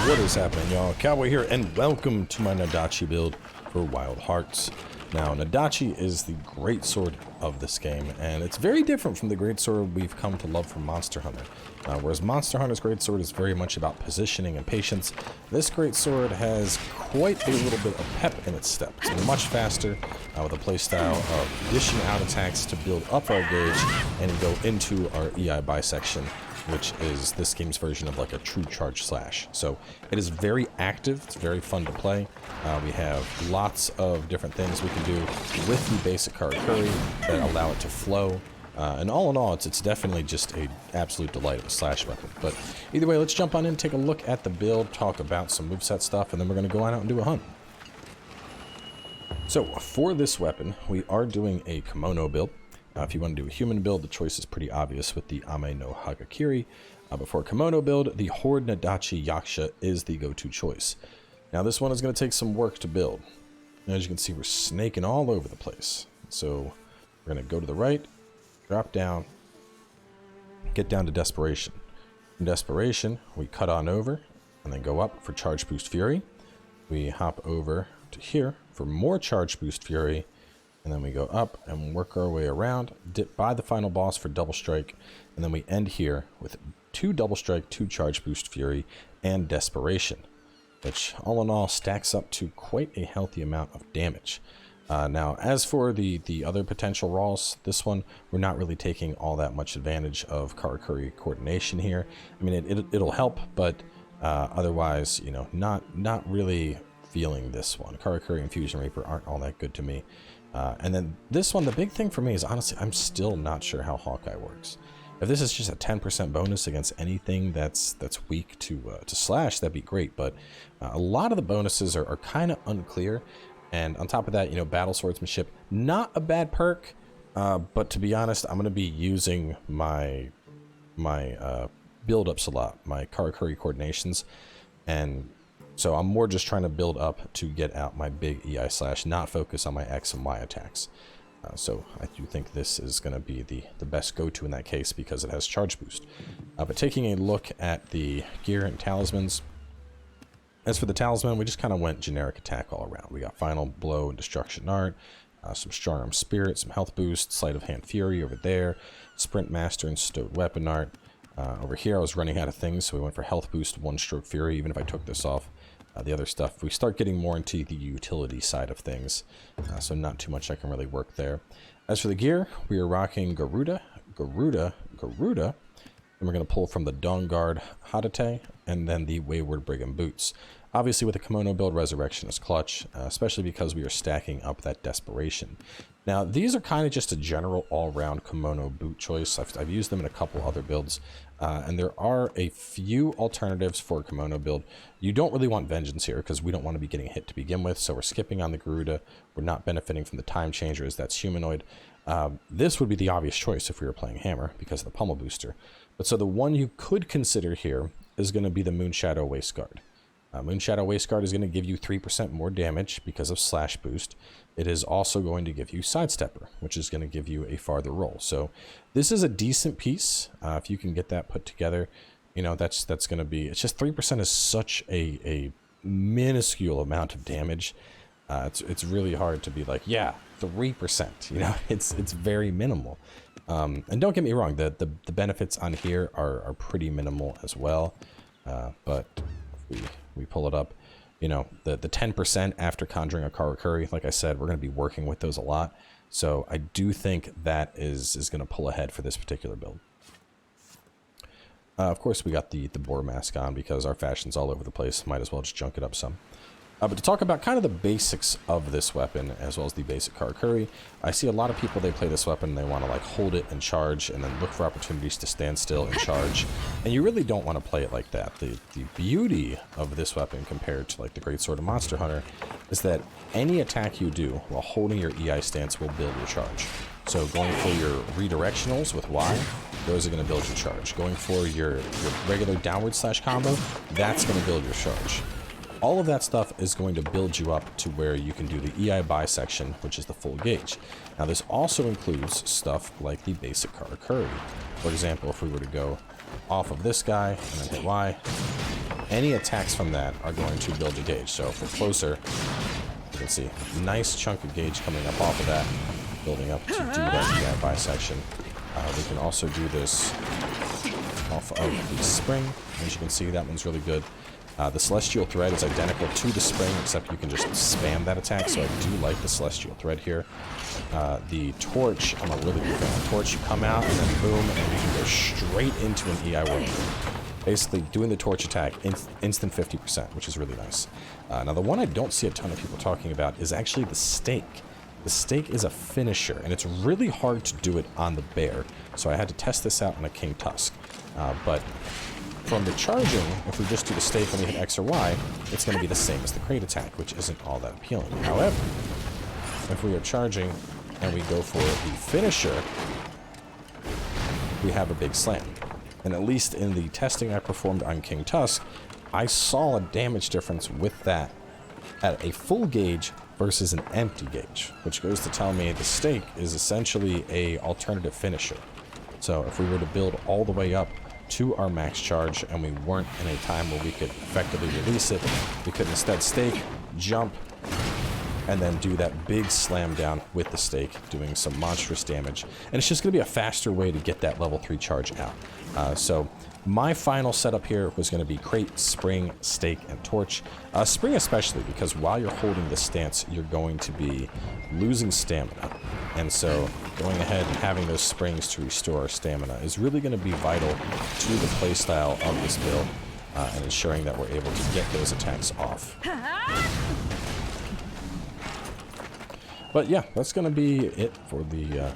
What is happening, y'all? Cowboy here, and welcome to my Nodachi build for Wild Hearts. Now, Nodachi is the great sword of this game, and it's very different from the great sword we've come to love from Monster Hunter. Whereas Monster Hunter's great sword is very much about positioning and patience, this great sword has quite a little bit of pep in its step. It's much faster with a playstyle of dishing out attacks to build up our gauge and go into our EI bisection, which is this game's version of like a true charge slash. So it is very active, it's very fun to play. We have lots of different things we can do with the basic Karakuri that allow it to flow. And all in all, it's definitely just an absolute delight of a slash weapon. But either way, let's jump on in, take a look at the build, talk about some moveset stuff, and then we're going to go on out and do a hunt. So for this weapon, we are doing a Kemono build. If you want to do a human build, the choice is pretty obvious with the Ame no Hagakiri. But for a Kemono build, the Horde Nodachi Yaksha is the go-to choice. Now this one is going to take some work to build. As you can see, we're snaking all over the place. So we're going to go to the right, drop down, get down to Desperation. From Desperation, we cut on over, and then go up for Charge Boost Fury. We hop over to here for more Charge Boost Fury. And then we go up and work our way around, dip by the final boss for Double Strike, and then we end here with 2 Double Strike, 2 Charge Boost Fury, and Desperation, which all in all stacks up to quite a healthy amount of damage. Now, as for the other potential rolls, this one, we're not really taking all that much advantage of Karakuri coordination here. I mean, it'll help, but otherwise, you know, not really feeling this one. Karakuri and Fusion Reaper aren't all that good to me. And then this one, the big thing for me is, honestly, I'm still not sure how Hawkeye works. If this is just a 10% bonus against anything that's weak to slash, that'd be great. But a lot of the bonuses are kind of unclear. And on top of that, you know, battle swordsmanship, not a bad perk. But to be honest, I'm going to be using my build-ups a lot, my Karakuri coordinations. And so I'm more just trying to build up to get out my big EI slash, not focus on my X and Y attacks. So I do think this is going to be the best go-to in that case because it has charge boost. But taking a look at the gear and talismans, as for the talisman, we just kind of went generic attack all around. We got Final Blow and Destruction Art, some Strong Arm Spirit, some health boost, Sleight of Hand Fury over there, Sprint Master and Stowed Weapon Art. Over here I was running out of things, so we went for health boost, 1 Stroke Fury, even if I took this off. The other stuff, we start getting more into the utility side of things, so not too much I can really work there. As for the gear, we are rocking Garuda, and we're going to pull from the Dawn Guard Hadate, and then the Wayward Brigand Boots. Obviously with the Kemono build, Resurrection is clutch, especially because we are stacking up that Desperation. Now, these are kind of just a general all-round Kemono boot choice. I've used them in a couple other builds, and there are a few alternatives for a Kemono build. You don't really want Vengeance here, because we don't want to be getting hit to begin with, so we're skipping on the Garuda. We're not benefiting from the Time Changer, as that's humanoid. This would be the obvious choice if we were playing Hammer, because of the Pummel Booster. But so the one you could consider here is going to be the Moonshadow Waistguard. Moonshadow Waistguard is going to give you 3% more damage because of Slash Boost. It is also going to give you Sidestepper, which is going to give you a farther roll. So this is a decent piece. If you can get that put together, you know, that's going to be, it's just 3% is such a minuscule amount of damage. It's really hard to be like, yeah, 3%, you know, it's very minimal. And don't get me wrong, the benefits on here are pretty minimal as well. But we pull it up, you know, the 10% after conjuring a Karakuri, like I said, we're going to be working with those a lot. So I do think that is going to pull ahead for this particular build. Of course, we got the boar mask on because our fashion's all over the place. Might as well just junk it up some. But to talk about kind of the basics of this weapon, as well as the basic Karakuri, I see a lot of people, they play this weapon and they want to like hold it and charge and then look for opportunities to stand still and charge. And you really don't want to play it like that. The beauty of this weapon compared to like the Greatsword of Monster Hunter is that any attack you do while holding your EI stance will build your charge. So going for your redirectionals with Y, those are going to build your charge. Going for your regular downward slash combo, that's going to build your charge. All of that stuff is going to build you up to where you can do the EI bisection, which is the full gauge. Now this also includes stuff like the basic Karakuri. For example, if we were to go off of this guy and then hit Y, any attacks from that are going to build your gauge. So if we're closer, you can see a nice chunk of gauge coming up off of that, building up to do that bisection. We can also do this off of the spring. As you can see, that one's really good. The Celestial Thread is identical to the spring, except you can just spam that attack, so I do like the Celestial Thread here. The Torch, I'm a really big fan of Torch. You come out, and then boom, and you can go straight into an EI whirlwind. Basically, doing the Torch attack, instant 50%, which is really nice. Now, the one I don't see a ton of people talking about is actually the Stake. The Stake is a finisher, and it's really hard to do it on the bear, so I had to test this out on a Kingtusk. But from the charging, if we just do the Stake and we hit X or Y, it's going to be the same as the crate attack, which isn't all that appealing. However, if we are charging and we go for the finisher, we have a big slam. And at least in the testing I performed on Kingtusk, I saw a damage difference with that at a full gauge versus an empty gauge, which goes to tell me the Stake is essentially a alternative finisher. So if we were to build all the way up to our max charge and we weren't in a time where we could effectively release it, we could instead Stake, jump, and then do that big slam down with the Stake, doing some monstrous damage. And it's just going to be a faster way to get that level 3 charge out. So my final setup here was going to be crate, spring, Stake, and torch. Spring especially, because while you're holding this stance, you're going to be losing stamina. And so going ahead and having those springs to restore our stamina is really going to be vital to the playstyle of this build, and ensuring that we're able to get those attacks off. But yeah, that's going to be it for the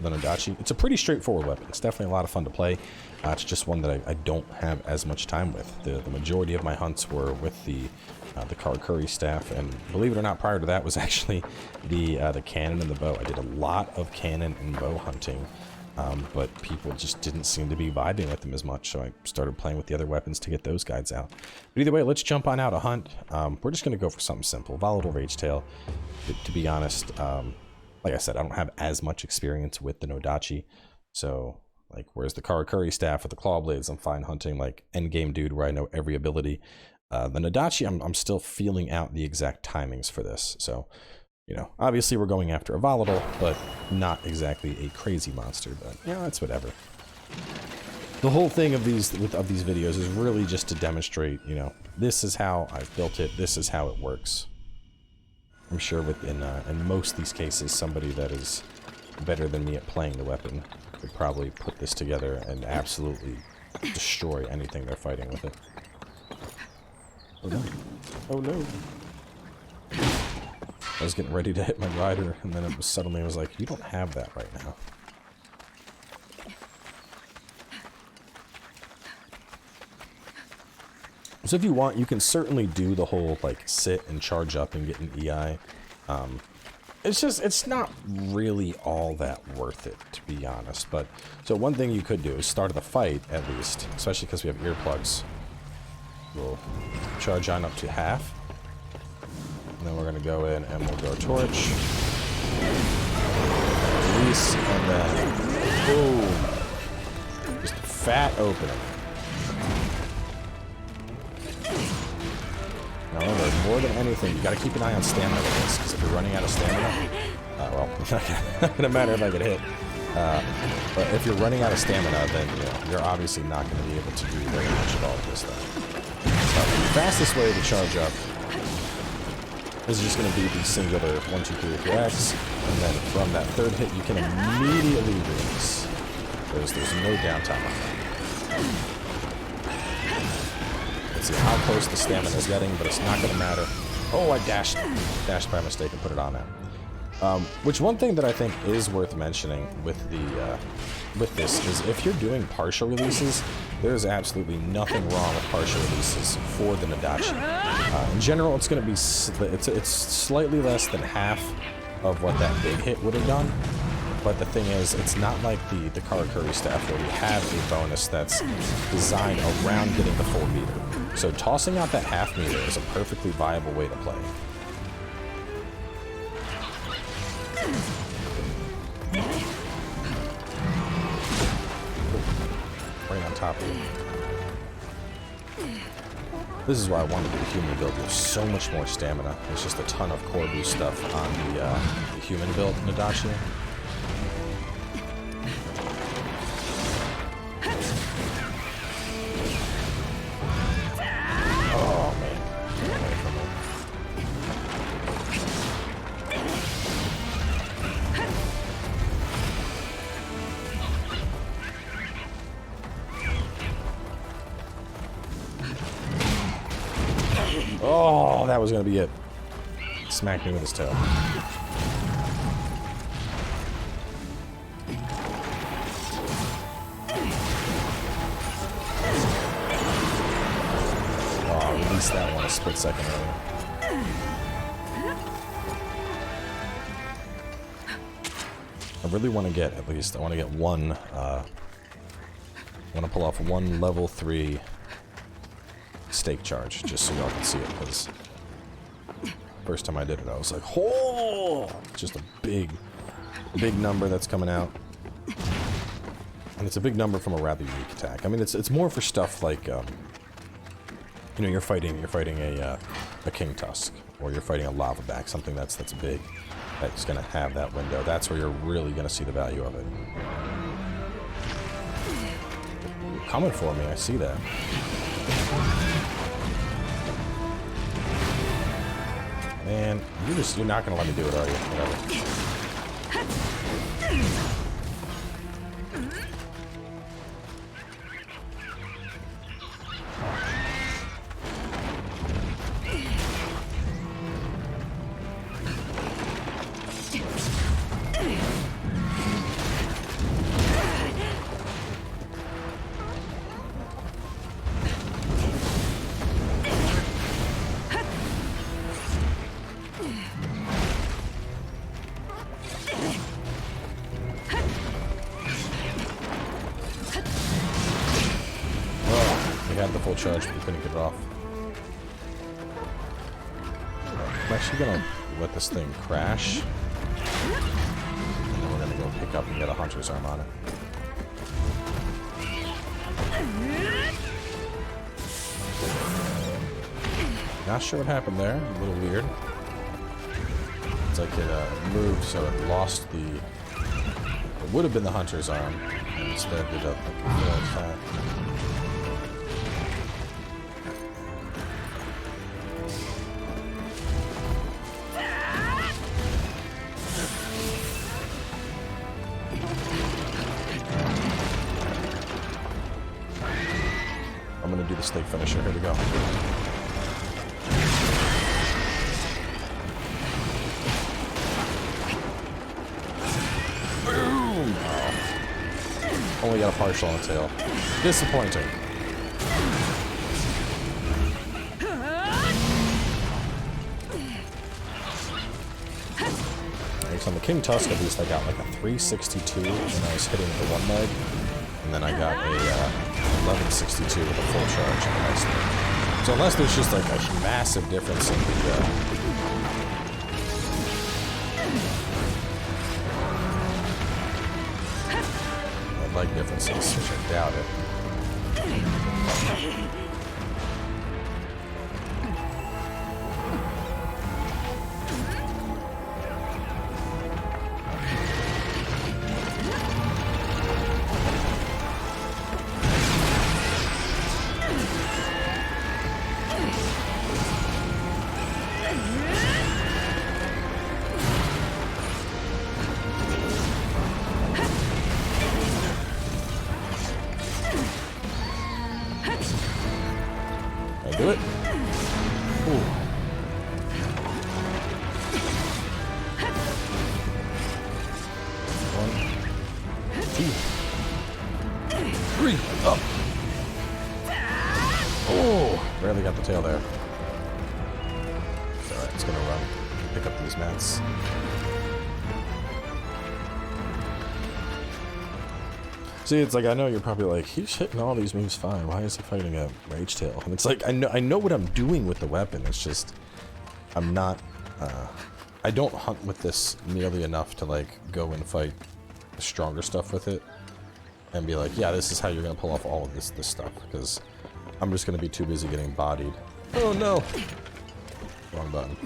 Nodachi. It's a pretty straightforward weapon. It's definitely a lot of fun to play. It's just one that I don't have as much time with. The majority of my hunts were with the Karakuri staff, and believe it or not, prior to that was actually the cannon and the bow. I did a lot of cannon and bow hunting, but people just didn't seem to be vibing with them as much, so I started playing with the other weapons to get those guys out. But either way, let's jump on out a hunt. We're just going to go for something simple. Volatile Rage Tail. To be honest, like I said, I don't have as much experience with the Nodachi, so like, whereas the Karakuri staff with the claw blades, I'm fine hunting like endgame dude where I know every ability. The Nodachi, I'm still feeling out the exact timings for this. So, you know, obviously we're going after a volatile, but not exactly a crazy monster. But you know, it's whatever. The whole thing of these videos is really just to demonstrate, you know, this is how I've built it. This is how it works. I'm sure in most of these cases, somebody that is better than me at playing the weapon could probably put this together and absolutely destroy anything they're fighting with it. Oh no. Oh no. I was getting ready to hit my rider, and then it was suddenly I was like, you don't have that right now. So if you want, you can certainly do the whole like sit and charge up and get an EI. It's not really all that worth it, to be honest. But so one thing you could do is start the fight at least, especially because we have earplugs. We'll charge on up to half, and then we're gonna go in and we'll go torch, release, and then boom, just a fat opening. Now remember, more than anything, you gotta keep an eye on stamina with this, because if you're running out of stamina, well, it's not gonna matter if I get hit. But if you're running out of stamina, then you know, you're obviously not gonna be able to do very much at all with this stuff. So the fastest way to charge up is just gonna be the singular 1, 2, 3 X, and then from that third hit, you can immediately release. There's no downtime on that. See how close the stamina is getting, but it's not going to matter. Oh, I dashed by mistake and put it on there. Which one thing that I think is worth mentioning with this is if you're doing partial releases, there's absolutely nothing wrong with partial releases for the Nodachi. In general, it's going to be it's slightly less than half of what that big hit would have done. But the thing is, it's not like the Karakuri staff where we have a bonus that's designed around getting the full meter. So tossing out that half meter is a perfectly viable way to play. Right on top of you. This is why I wanted the human build. There's so much more stamina. There's just a ton of core boost stuff on the human build Nodachi. Oh man, get away from me. Oh, that was gonna be it. Smacked me with his tail. Oh, released that one a split second earlier. I really want to get, at least, I want to get one, I want to pull off one level 3 stake charge, just so y'all can see it, because first time I did it, I was like, oh, just a big number that's coming out, and it's a big number from a rather unique attack. I mean, it's more for stuff like, you know, you're fighting a Kingtusk, or you're fighting a lava back, something that's big, that's gonna have that window. That's where you're really gonna see the value of it. You're coming for me, I see that. Man, you're not gonna let me do it, are you? Whatever. Had the full charge, but we couldn't get it off. I'm actually gonna let this thing crash, and then we're gonna go pick up and get a hunter's arm on it. Not sure what happened there. A little weird. It's like it moved, so it lost the. It would have been the hunter's arm, and instead did a attack. I'm gonna do the stake finisher. Here we go. Boom! Oh. Only got a partial on the tail. Disappointing. Thanks on the Kingtusk, at least I got like a 362 when I was hitting the one leg. And then I got a 1162 with a full charge on the next thing. So unless there's just like a massive difference in the leg differences, which I doubt it. Do it. Ooh. 1, 2, 3, up. Oh, barely got the tail there. It's alright, it's gonna run. Pick up these mats. See, it's like, I know you're probably like, he's hitting all these moves fine. Why is he fighting a rage tail? And it's like, I know what I'm doing with the weapon. It's just, I'm not, I don't hunt with this nearly enough to like go and fight the stronger stuff with it and be like, yeah, this is how you're gonna pull off all of this stuff, because I'm just gonna be too busy getting bodied Oh no! Wrong button.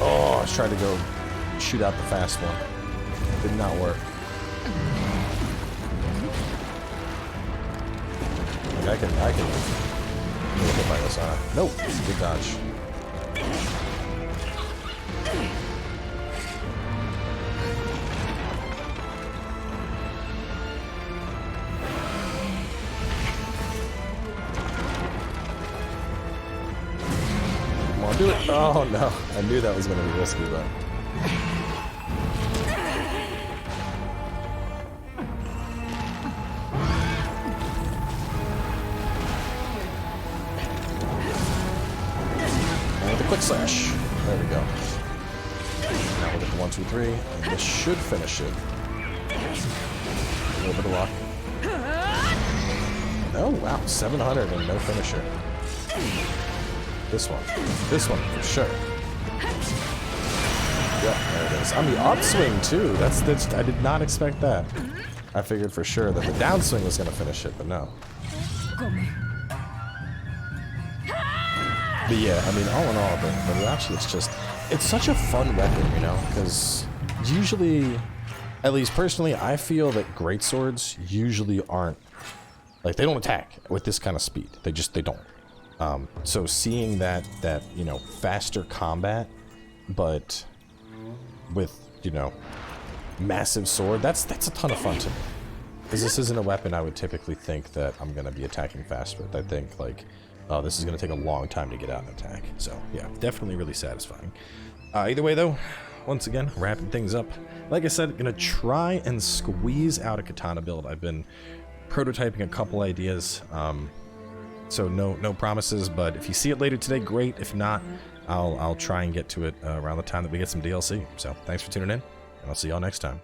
Oh, I was trying to go shoot out the fast one. Did not work. I can get hit by this, nope, good dodge. Come on, do it. Oh no, I knew that was gonna be risky, but. Quick slash. There we go. Now we'll get the 1, 2, 3, and this should finish it. A little bit of luck. Oh wow, 700 and no finisher. This one for sure. Yep, there it is. On the upswing too. That's I did not expect that. I figured for sure that the downswing was gonna finish it, but no. But yeah, I mean, all in all, but actually it's such a fun weapon, you know, because usually, at least personally, I feel that greatswords usually aren't, like, they don't attack with this kind of speed. They don't. So seeing that, you know, faster combat, but with, you know, massive sword, that's a ton of fun to me. Because this isn't a weapon I would typically think that I'm going to be attacking fast with. I think, like, oh, this is going to take a long time to get out and attack. So, yeah, definitely really satisfying. Either way, though, once again, wrapping things up. Like I said, going to try and squeeze out a katana build. I've been prototyping a couple ideas, so no promises, but if you see it later today, great. If not, I'll try and get to it around the time that we get some DLC. So, thanks for tuning in, and I'll see y'all next time.